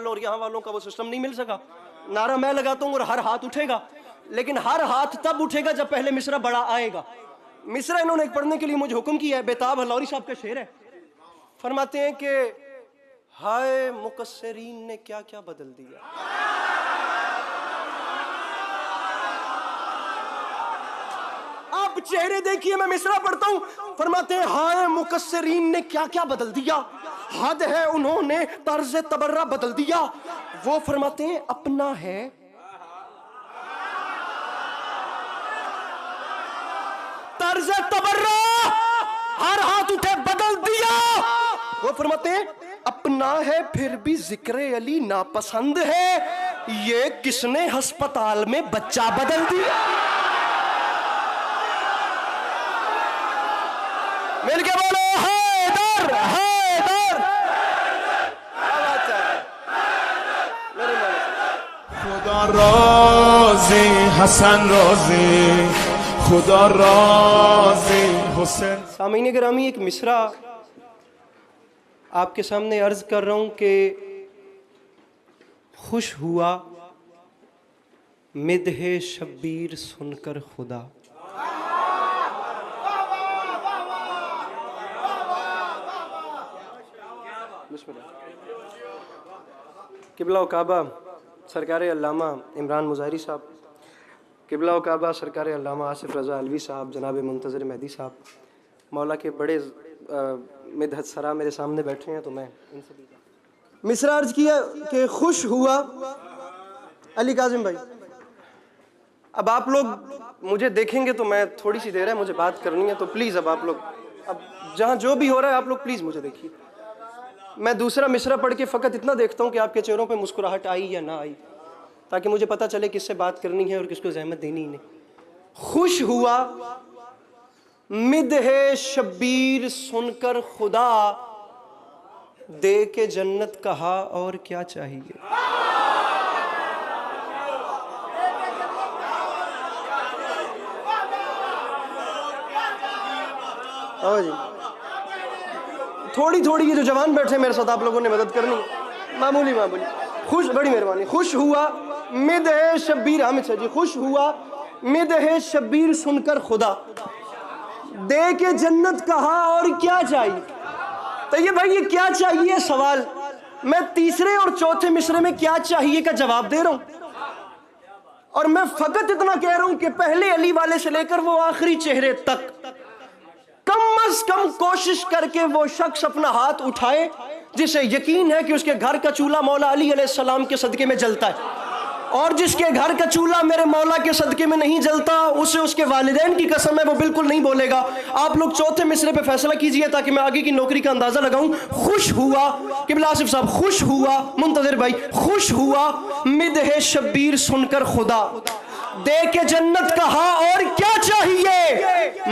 वालों और यहाँ वालों का वो सिस्टम नहीं मिल सका। नारा मैं लगाता हूँ और हर हाथ उठेगा, लेकिन हर हाथ तब उठेगा जब पहले मिसरा बड़ा आएगा। मिसरा इन्होंने एक पढ़ने के लिए मुझे हुक्म किया है, बेताब हलौरी साहब का शेर है। फरमाते हैं कि हाय मुकस्सरीन ने क्या क्या बदल दिया। आप चेहरे देखिए, मैं मिसरा पढ़ता हूं। फरमाते हैं हाय मुकस्सरीन ने क्या क्या बदल दिया, हद है उन्होंने तर्ज तबर्रा बदल दिया। वो फरमाते हैं अपना है तर्ज तबर्रा, हर हाथ उठे बदल दिया। वो फरमाते हैं अपना है फिर भी जिक्र अली नापसंद है, ये किसने अस्पताल में बच्चा बदल दिया। मिलके बोलो हैदर हैदर। खुदा राज़ी हसन राज़ी, खुदा राज़ी हुसैन। सामीन गिरामी, एक मिसरा आपके सामने अर्ज कर रहा हूं कि खुश हुआ मिदहे शब्बीर सुनकर खुदा। किबला काबा सरकार अल्लामा इमरान मुज़ाहिरी साहब, किबला काबा सरकार अल्लामा आसिफ रज़ा अलवी साहब, जनाब मुंतज़िर मेहदी साहब, मौला के बड़े मिदहत सरा मेरे सामने बैठे हैं, तो मैं इनसे मिसरा अर्ज किया कि खुश हुआ अली काजिम भाई। अब आप लोग मुझे देखेंगे तो मैं थोड़ी सी देर है, मुझे बात करनी है, तो प्लीज़ अब आप लोग, अब जहाँ जो भी हो रहा है आप लोग प्लीज़ मुझे देखिए। मैं दूसरा मिसरा पढ़ के फ़कत इतना देखता हूँ कि आपके चेहरों पे मुस्कुराहट आई या ना आई, ताकि मुझे पता चले किससे बात करनी है और किसको ज़हमत देनी ही नहीं। खुश हुआ मिदहे शब्बीर सुनकर खुदा, दे के जन्नत कहा और क्या चाहिए। आओ जी, थोड़ी थोड़ी ये जो जवान बैठे मेरे साथ आप लोगों ने मदद करनी, मामूली मामूली। खुश, बड़ी मेहरबानी। खुश हुआ मिदहे शब्बीर, हामिद सर जी, खुश हुआ मिदहे शब्बीर सुनकर खुदा, दे के जन्नत कहा और क्या चाहिए। तो ये भाई, ये क्या चाहिए सवाल, मैं तीसरे और चौथे मिसरे में क्या चाहिए का जवाब दे रहा हूं, और मैं फकत इतना कह रहा हूं कि पहले अली वाले से लेकर वो आखिरी चेहरे तक कम अज कम कोशिश करके वो शख्स अपना हाथ उठाए जिसे यकीन है कि उसके घर का चूल्हा मौला अली अलैहिस्सलाम के सदके में जलता है, और जिसके घर का चूल्हा मेरे मौला के सदके में नहीं जलता, उसे उसके वालिदैन की कसम है वो बिल्कुल नहीं बोलेगा। आप लोग चौथे मिसरे पे फैसला कीजिए ताकि मैं आगे की नौकरी का अंदाजा लगाऊं। खुश हुआ, किबला आसिफ साहब, खुश हुआ, मुंतज़िर भाई, खुश हुआ मिदहे शब्बीर सुनकर खुदा, दे के जन्नत कहा और क्या चाहिए।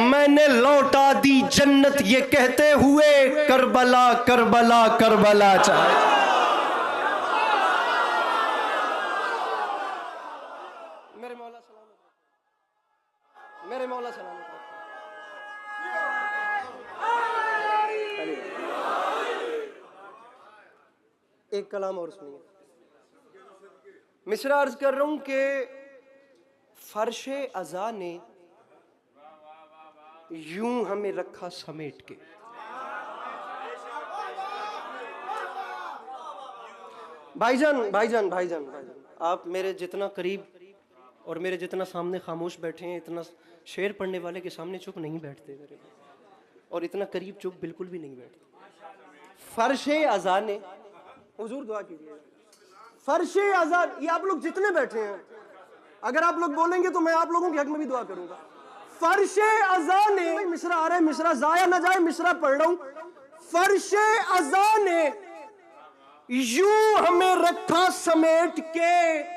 मैंने लौटा दी जन्नत ये कहते हुए, करबला करबला करबला चाहिए। मेरे मौला सलामत रखे। एक कलाम और सुनिए। मिसरा अर्ज कर रहा हूं कि फर्शे अज़ा ने यूं हमें रखा समेट के। भाईजान भाईजान भाईजान भाईजान, आप मेरे जितना करीब और मेरे जितना सामने खामोश बैठे हैं, इतना शेर पढ़ने वाले के सामने चुप नहीं बैठते मेरे, और इतना करीब चुप बिल्कुल भी नहीं बैठते। फर्शे अज़ा ने, हुजूर दुआ कीजिए। फर्शे अज़ा, ये आप लोग जितने बैठे हैं, अगर आप लोग बोलेंगे तो मैं आप लोगों के हक में भी दुआ करूंगा। फर्शे अज़ा ने, मिसरा आ रहा है, मिसरा जाया ना जाए, मिसरा पढ़ रहा हूं। फर्शे अज़ा ने यूं हमें रखा समेट के,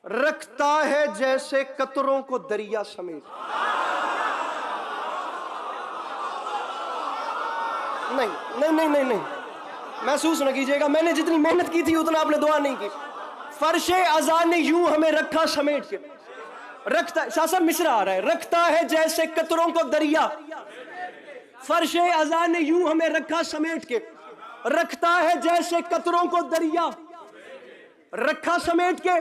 रखता है जैसे कतरों को दरिया समेट। नहीं नहीं नहीं नहीं नहीं, महसूस न कीजिएगा, मैंने जितनी मेहनत की थी उतना आपने दुआ नहीं की। फर्शे अज़ा ने यूं हमें रखा समेट के, रखता, शासन मिसरा आ रहा है, रखता है जैसे कतरों को दरिया। फर्शे अज़ा ने यूं हमें रखा समेट के, रखता है जैसे कतरों को दरिया। रखा समेट के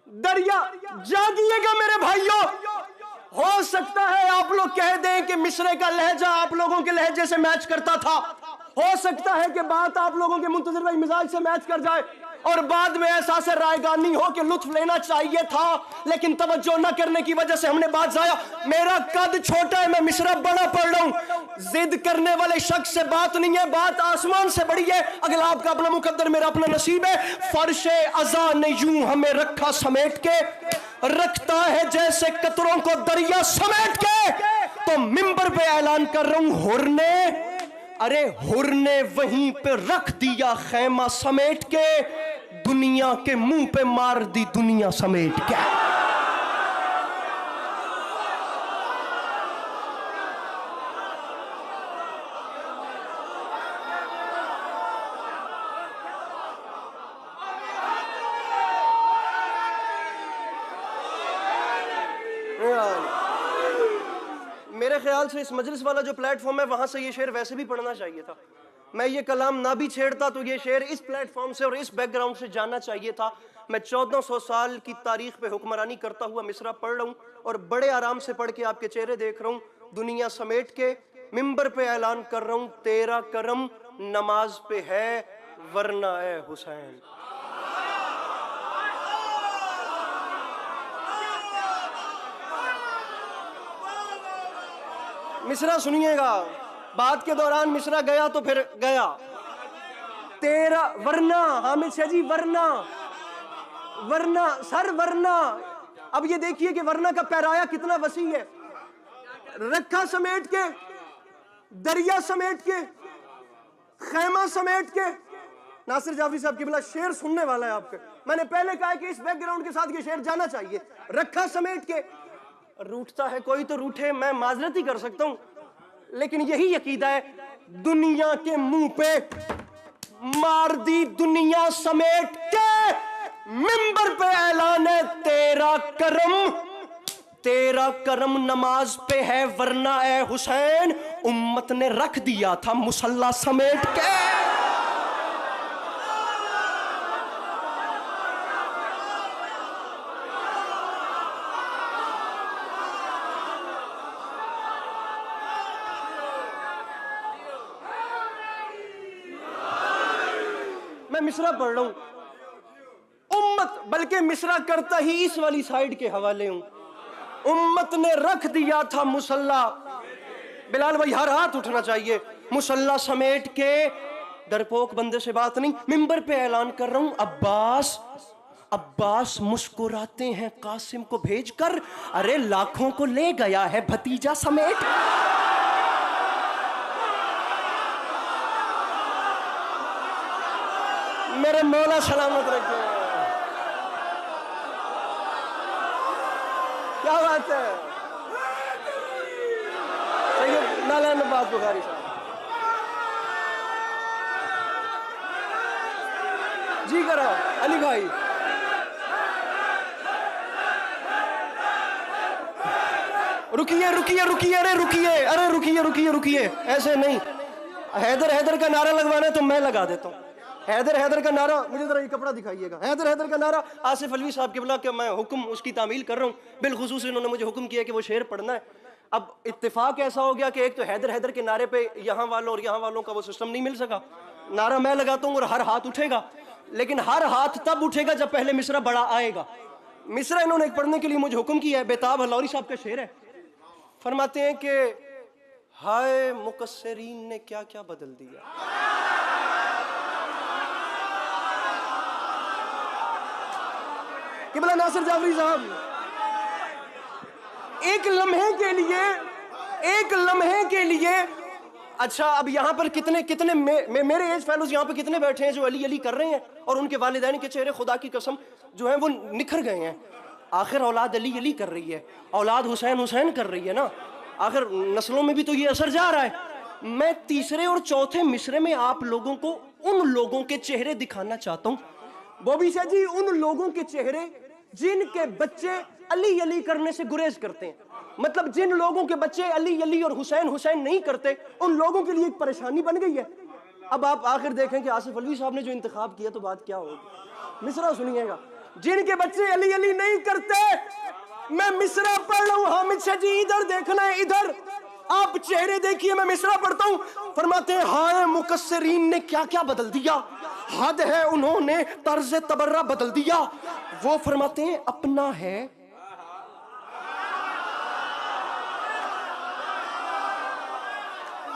दरिया। जागिएगा मेरे भाइयों, हो सकता है आप लोग कह दें कि मिस्र का लहजा आप लोगों के लहजे से मैच करता था, हो सकता है कि बात आप लोगों के मुंतज़िर भाई मिजाज से मैच कर जाए और बाद में एहसास रायगानी हो कि लुत्फ लेना चाहिए था, लेकिन तवज्जो न करने की वजह से हमने बात जाया। मेरा कद छोटा है, मैं मिस्रा बड़ा पढ़ रहा हूं। जिद करने वाले शख्स से बात नहीं है, बात आसमान से बड़ी है। अगला आपका अपना मुकद्दर, मेरा अपना नसीब है। फर्शे अज़ा ने यूं हमें रखा समेट के, रखता है जैसे कतरों को दरिया समेट के। तो मिंबर पे ऐलान कर रहा हूं, हुर ने, अरे हुर ने वहीं पे रख दिया खैमा समेट के, दुनिया के मुंह पे मार दी दुनिया समेट के। मेरे ख्याल से इस मजलिस वाला जो प्लेटफॉर्म है वहां से ये शेर वैसे भी पढ़ना चाहिए था। मैं ये कलाम ना भी छेड़ता तो ये शेर इस प्लेटफॉर्म से और इस बैकग्राउंड से जाना चाहिए था। मैं 1400 साल की तारीख पे हुक्मरानी करता हुआ मिसरा पढ़ रहा हूँ और बड़े आराम से पढ़ के आपके चेहरे देख रहा हूँ। दुनिया समेट के मिंबर पे ऐलान कर रहा हूँ, तेरा करम नमाज पे है वरना ए हुसैन। मिसरा सुनिएगा, बात के दौरान मिसरा गया तो फिर गया। तेरा वरना, हामिद शाह जी, वरना वरना सर वरना। अब ये देखिए कि वरना का पैराया कितना वसी है। रखा समेट के, दरिया समेट के, खैमा समेट के। नासिर जाफरी साहब की बिला शेर सुनने वाला है आपके। मैंने पहले कहा कि इस बैकग्राउंड के साथ ये शेर जाना चाहिए। रखा समेट के, रूठता है कोई तो रूठे, मैं माजरत ही कर सकता हूं, लेकिन यही अकीदा है। दुनिया के मुंह पे मार दी दुनिया समेट के, मिंबर पे ऐलान है, तेरा करम नमाज पे है वरना ए हुसैन। उम्मत ने रख दिया था मुसल्ला समेट के। मैं मिसरा पढ़ रहा हूं, उम्मत, बल्कि मिसरा करता ही इस वाली साइड के हवाले हूं। उम्मत ने रख दिया था मुसल्ला, बिलाल भाई हर हाथ उठना चाहिए, मुसल्ला समेट के। डरपोक बंदे से बात नहीं, मिंबर पे ऐलान कर रहा हूं, अब्बास मुस्कुराते हैं कासिम को भेजकर, अरे लाखों को ले गया है भतीजा समेट। मेरे मौला सलामत रखे। क्या बात है, सैयद नाला नवाज बुखारी साहब जी करो, अली भाई रुकिए रुकिए रुकिए, अरे रुकिए, अरे रुकिए रुकिए रुकिए, ऐसे नहीं। हैदर का नारा लगवाना है तो मैं लगा देता हूँ। हैदर का नारा, मुझे जरा ये कपड़ा दिखाइएगा। हैदर का नारा आसिफ अलवी साहब के बुला के मैं हुक्म उसकी तामील कर रहा हूँ। बिलखुसूस इन्होंने मुझे हुक्म किया कि वो शेर पढ़ना है। अब इत्तेफाक ऐसा हो गया कि एक तो हैदर के नारे पे यहाँ वालों और यहाँ वालों का वो सिस्टम नहीं मिल सका। नारा मैं लगाता हूँ और हर हाथ उठेगा, लेकिन हर हाथ तब उठेगा जब पहले मिसरा बड़ा आएगा। मिसरा इन्होंने पढ़ने के लिए मुझे हुक्म किया है। बेताब हलौरी साहब का शेर है, फरमाते हैं कि हाय मुकस्सरीन ने क्या क्या बदल दिया। किबला नासिर जाफरी साहब, एक लम्हे के लिए अच्छा, अब यहाँ पर कितने मेरे एज फेलोज यहाँ पे कितने बैठे हैं जो अली अली कर रहे हैं और उनके वालिदैन के चेहरे खुदा की कसम जो है वो निखर गए हैं। आखिर औलाद अली अली कर रही है, औलाद हुसैन हुसैन कर रही है ना, आखिर नस्लों में भी तो ये असर जा रहा है। मैं तीसरे और चौथे मिसरे में आप लोगों को उन लोगों के चेहरे दिखाना चाहता हूँ, बॉबी शाह जी, उन लोगों के चेहरे जिनके बच्चे अली अली करने से गुरेज करते हैं। मतलब जिन लोगों के बच्चे अली अली और हुसैन हुसैन नहीं करते, उन लोगों के लिए एक परेशानी बन गई है। अब आप आखिर देखें कि आसिफ अलवी साहब ने जो इंतखाब किया तो बात क्या होगी। मिसरा सुनिएगा, जिनके बच्चे अली अली नहीं करते, मैं मिसरा पढ़ रहा हूं, हामिद शाह जी इधर देखना है, इधर आप चेहरे देखिए, मैं मिसरा पढ़ता हूं। फरमाते हैं हाय मुकस्सरीन ने क्या क्या बदल दिया, हद है उन्होंने तर्ज तबर्रा बदल दिया। वो फरमाते हैं अपना है,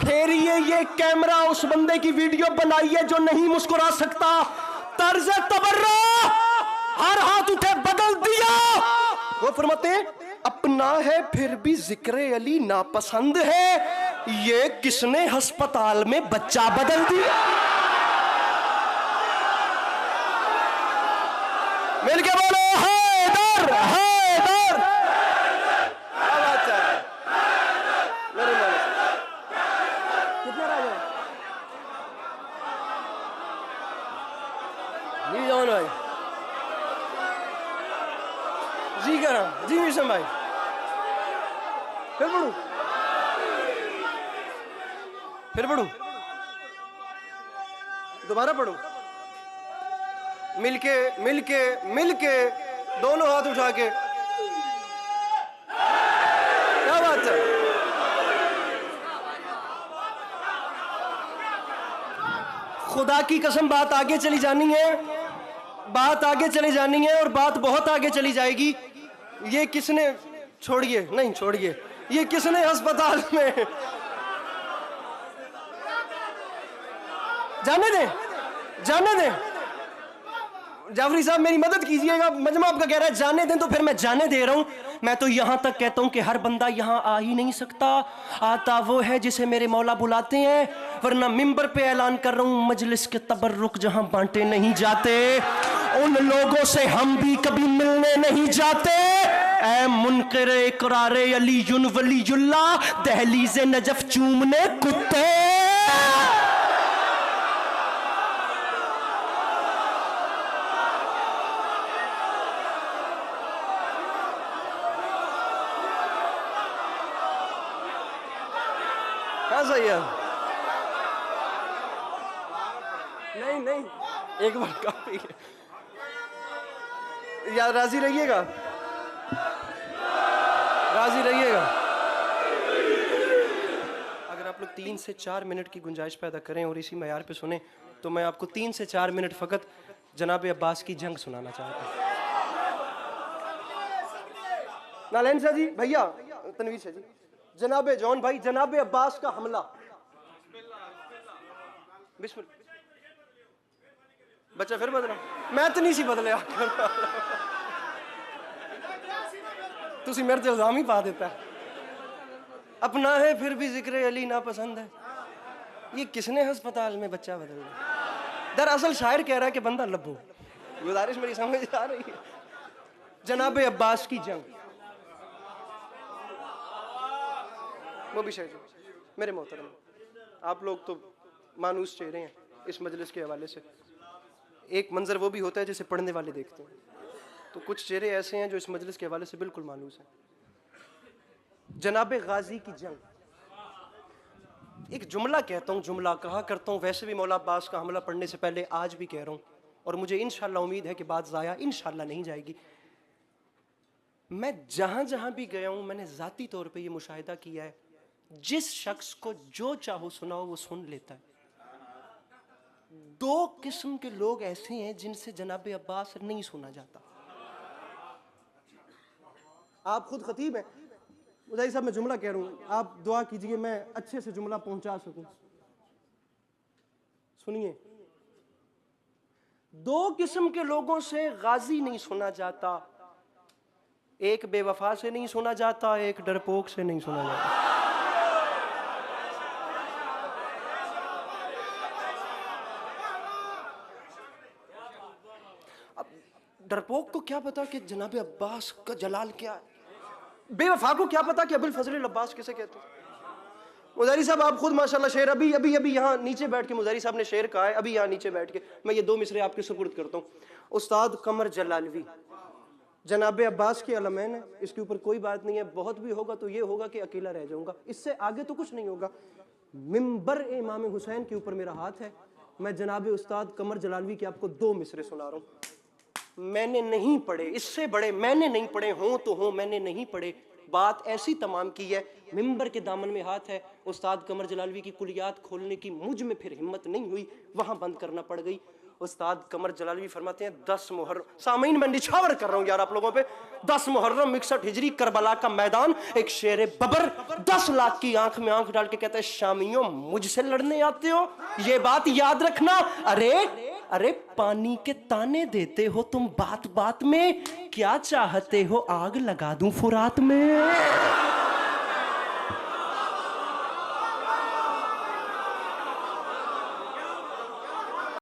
फिर ये कैमरा उस बंदे की वीडियो बनाई है जो नहीं मुस्कुरा सकता, तर्ज तबर्रा हर हाथ उठे बदल दिया। वो फरमाते हैं अपना है फिर भी जिक्र अली नापसंद है, ये किसने अस्पताल में बच्चा बदल दिया। मिलके बोलो हैदर हैदर। क्या बात है, मेरे मौला कितना राजा जी जवान भाई जी करा जी मिशन भाई। फिर पढ़ू फिर पढ़ू दोबारा पढ़ू, मिलके मिलके मिलके दोनों हाथ उठा के। क्या बात है, खुदा की कसम बात आगे चली जानी है, बात आगे चली जानी है और बात बहुत आगे चली जाएगी। ये किसने, छोड़िए नहीं छोड़िए, ये किसने अस्पताल में, जाने दे जाने दे। जाफरी साहब मेरी मदद कीजिएगा, मजमा आपका कह रहा है जाने दें, तो फिर मैं जाने दे रहा हूं। मैं तो यहां तक कहता हूं कि हर बंदा यहां आ ही नहीं सकता, आता वो है जिसे मेरे मौला बुलाते हैं, वरना मिंबर पे ऐलान कर रहा हूं मजलिस के तबर्रुक जहां बांटे नहीं जाते, उन लोगों से हम भी कभी मिलने नहीं जाते। ऐ मुनकर इकरारे अलीयुन वलीयुल्लाह, दहलीज़े नजफ चूमने कुत्ते। क्या सही है, नहीं नहीं एक बार काफी है यार, राजी रहिएगा, राजी रहिएगा। अगर आप लोग 3 से 4 मिनट की गुंजाइश पैदा करें और इसी मयार पे सुने, तो मैं आपको 3 से 4 मिनट फकत जनाब अब्बास की जंग सुनाना चाहता हूं। नालैन शाह जी, भैया तनवीर शाह जी, जनाब जॉन भाई, जनाब अब्बास का हमला। बिस्मिल्लाह। बच्चा फिर बदला, मैं तो नहीं सी बदलिया, तुसी मेरे ते इल्जाम ही पा देता है। अपना है फिर भी जिक्र अली नापसंद है, ये किसने अस्पताल में बच्चा बदल दिया। दरअसल शायर कह रहा है कि बंदा लब्बो, गुजारिश मेरी समझ आ रही है। जनाब अब्बास की जंग, वो भी शायद मेरे मोहतरम, आप लोग तो मानूस चेहरे हैं इस मजलिस के हवाले से। एक मंजर वो भी होता है जिसे पढ़ने वाले देखते हैं, तो कुछ चेहरे ऐसे हैं जो इस मजलिस के हवाले से बिल्कुल मानूस हैं। जनाब गाजी की जंग, एक जुमला कहता हूँ, जुमला कहा करता हूँ, वैसे भी मौला अब्बास का हमला पढ़ने से पहले आज भी कह रहा हूँ, और मुझे इंशाल्लाह उम्मीद है कि बात ज़ाया इंशाल्लाह नहीं जाएगी। मैं जहाँ जहाँ भी गया हूँ मैंने ज़ाती तौर पे ये मुशाहिदा किया है, जिस शख्स को जो चाहो सुनाओ वो सुन लेता है। 2 किस्म के लोग ऐसे हैं जिनसे जनाब अब्बास नहीं सुना जाता। आप खुद खतीब हैं, मुझे साहब मैं जुमला कह रहा हूँ, आप दुआ कीजिए मैं अच्छे से जुमला पहुंचा सकूं। सुनिए, 2 किस्म के लोगों से गाजी नहीं सुना जाता, एक बेवफा से नहीं सुना जाता, एक डरपोक से नहीं सुना जाता। अब डरपोक को क्या पता कि जनाब अब्बास का जलाल क्या है, बेवफा को क्या पता कि अबुल फजल अब्बास किसे कहते हैं। मुजारी साहब आप खुद माशाल्लाह शेर अभी अभी अभी यहाँ नीचे बैठ के मुजारी साहब ने शेर कहा है, अभी यहाँ नीचे बैठ के मैं ये 2 मिसरे आपके सुपुर्द करता हूँ। उस्ताद कमर जलालवी जनाब अब्बास के अलमैन है, इसके ऊपर कोई बात नहीं है, बहुत भी होगा तो ये होगा कि अकेला रह जाऊंगा, इससे आगे तो कुछ नहीं होगा। मिंबर इमाम हुसैन के ऊपर मेरा हाथ है। मैं जनाब उस्ताद कमर जलालवी के आपको 2 मिसरे सुना रहा हूं। मैंने नहीं पढ़े, इससे बड़े मैंने नहीं पढ़े, हों तो हों, मैंने नहीं पढ़े। बात ऐसी तमाम की है, मिंबर के दामन में हाथ है। उस्ताद कमर जलालवी की कुलियात खोलने की मुझ में फिर हिम्मत नहीं हुई, वहां बंद करना पड़ गई। उस्ताद कमर जलालवी फरमाते हैं 10 मुहर्रम, सामीन मैं निछावर कर रहा हूं यार आप लोगों पे, 10 मुहर्रम 61 हिजरी करबला का मैदान, एक शेर बबर 10 लाख की आंख में आंख डाल के कहता है शामियों मुझसे लड़ने आते हो, ये बात याद रखना। अरे अरे पानी के ताने देते हो तुम बात बात में, क्या चाहते हो आग लगा दूं फुरात में।